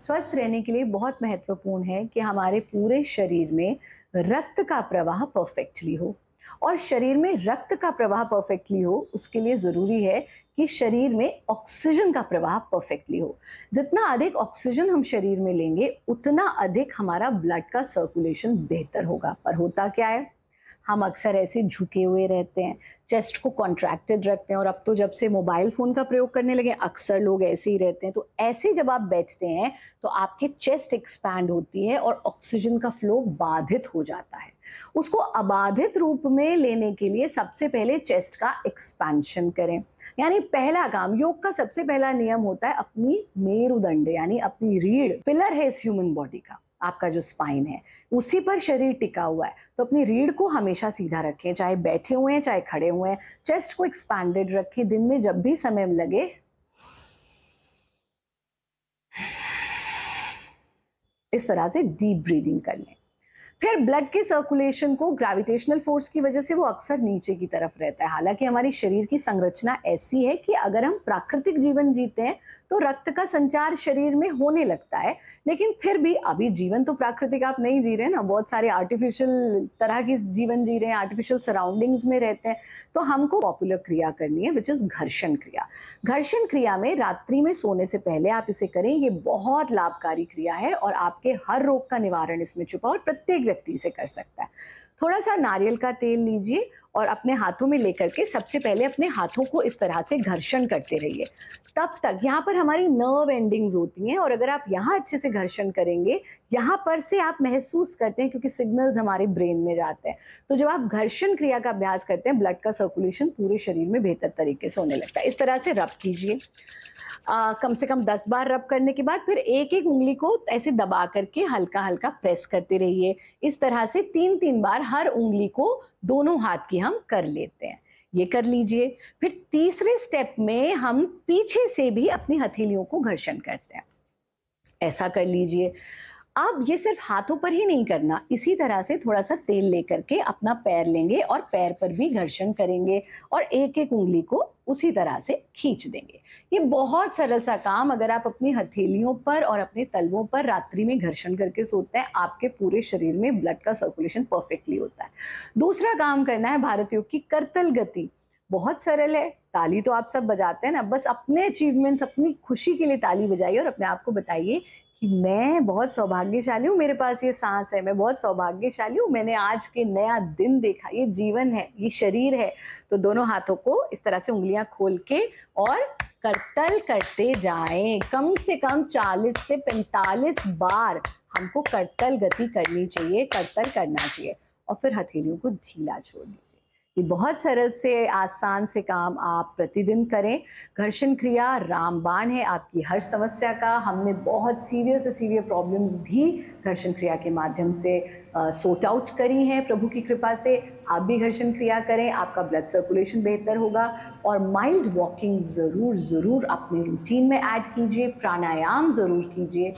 स्वस्थ रहने के लिए बहुत महत्वपूर्ण है कि हमारे पूरे शरीर में रक्त का प्रवाह परफेक्टली हो। और शरीर में रक्त का प्रवाह परफेक्टली हो उसके लिए ज़रूरी है कि शरीर में ऑक्सीजन का प्रवाह परफेक्टली हो। जितना अधिक ऑक्सीजन हम शरीर में लेंगे उतना अधिक हमारा ब्लड का सर्कुलेशन बेहतर होगा। पर होता क्या है, हम अक्सर ऐसे झुके हुए रहते हैं, चेस्ट को कॉन्ट्रैक्टेड रखते हैं, और अब तो जब से मोबाइल फ़ोन का प्रयोग करने लगे अक्सर लोग ऐसे ही रहते हैं। तो ऐसे जब आप बैठते हैं तो आपकी चेस्ट एक्सपैंड होती है और ऑक्सीजन का फ्लो बाधित हो जाता है। उसको अबाधित रूप में लेने के लिए सबसे पहले चेस्ट का एक्सपेंशन करें। यानी पहला काम, योग का सबसे पहला नियम होता है अपनी मेरुदंड यानी अपनी रीढ़, पिलर है इस ह्यूमन बॉडी का, आपका जो स्पाइन है उसी पर शरीर टिका हुआ है। तो अपनी रीढ़ को हमेशा सीधा रखें, चाहे बैठे हुए हैं चाहे खड़े हुए हैं। चेस्ट को एक्सपैंडेड रखें। दिन में जब भी समय लगे इस तरह से डीप ब्रीदिंग कर लें। फिर ब्लड के सर्कुलेशन को ग्रेविटेशनल फोर्स की वजह से वो अक्सर नीचे की तरफ रहता है। हालांकि हमारी शरीर की संरचना ऐसी है कि अगर हम प्राकृतिक जीवन जीते हैं तो रक्त का संचार शरीर में होने लगता है, लेकिन फिर भी अभी जीवन तो प्राकृतिक आप नहीं जी रहे ना, बहुत सारे आर्टिफिशियल तरह की जीवन जी रहे हैं, आर्टिफिशियल सराउंडिंग्स में रहते हैं। तो हमको पॉपुलर क्रिया करनी है विच इज घर्षण क्रिया। घर्षण क्रिया में रात्रि में सोने से पहले आप इसे करें, ये बहुत लाभकारी क्रिया है और आपके हर रोग का निवारण इसमें छुपा और प्रत्येक व्यक्ति से कर सकता है। थोड़ा सा नारियल का तेल लीजिए और अपने हाथों में लेकर के सबसे पहले अपने हाथों को इस तरह से घर्षण करते रहिए। तब तक यहाँ पर हमारी नर्व एंडिंग्स होती हैं और अगर आप यहाँ अच्छे से घर्षण करेंगे, यहाँ पर से आप महसूस करते हैं क्योंकि सिग्नल्स हमारे ब्रेन में जाते हैं। तो जब आप घर्षण क्रिया का अभ्यास करते हैं ब्लड का सर्कुलेशन पूरे शरीर में बेहतर तरीके से होने लगता है। इस तरह से रब कीजिए। कम से कम 10 बार रब करने के बाद फिर एक एक उंगली को ऐसे दबा करके हल्का हल्का प्रेस करते रहिए। इस तरह से 3-3 बार हर उंगली को दोनों हाथ की हम कर लेते हैं। ये कर लीजिए। फिर तीसरे स्टेप में हम पीछे से भी अपनी हथेलियों को घर्षण करते हैं। ऐसा कर लीजिए। अब ये सिर्फ हाथों पर ही नहीं करना, इसी तरह से थोड़ा सा तेल लेकर के अपना पैर लेंगे और पैर पर भी घर्षण करेंगे और एक एक उंगली को उसी तरह से खींच देंगे। ये बहुत सरल सा काम अगर आप अपनी हथेलियों पर और अपने तलवों पर रात्रि में घर्षण करके सोते हैं, आपके पूरे शरीर में ब्लड का सर्कुलेशन परफेक्टली होता है। दूसरा काम करना है भारत योग की करतल गति। बहुत सरल है, ताली तो आप सब बजाते हैं ना, बस अपने अचीवमेंट्स, अपनी खुशी के लिए ताली बजाइए और अपने आप को बताइए कि मैं बहुत सौभाग्यशाली हूँ, मेरे पास ये सांस है, मैं बहुत सौभाग्यशाली हूँ, मैंने आज के नया दिन देखा, ये जीवन है, ये शरीर है। तो दोनों हाथों को इस तरह से उंगलियां खोल के और करतल करते जाएं। कम से कम 40 से 45 बार हमको करतल गति करनी चाहिए, करतल करना चाहिए और फिर हथेलियों को ढीला छोड़ दीजिए। ये बहुत सरल से आसान से काम आप प्रतिदिन करें। घर्षण क्रिया रामबाण है आपकी हर समस्या का। हमने बहुत सीवियर से सीवियर प्रॉब्लम्स भी घर्षण क्रिया के माध्यम से सॉर्ट आउट करी हैं प्रभु की कृपा से। आप भी घर्षण क्रिया करें, आपका ब्लड सर्कुलेशन बेहतर होगा। और माइल्ड वॉकिंग ज़रूर अपने रूटीन में ऐड कीजिए, प्राणायाम ज़रूर कीजिए।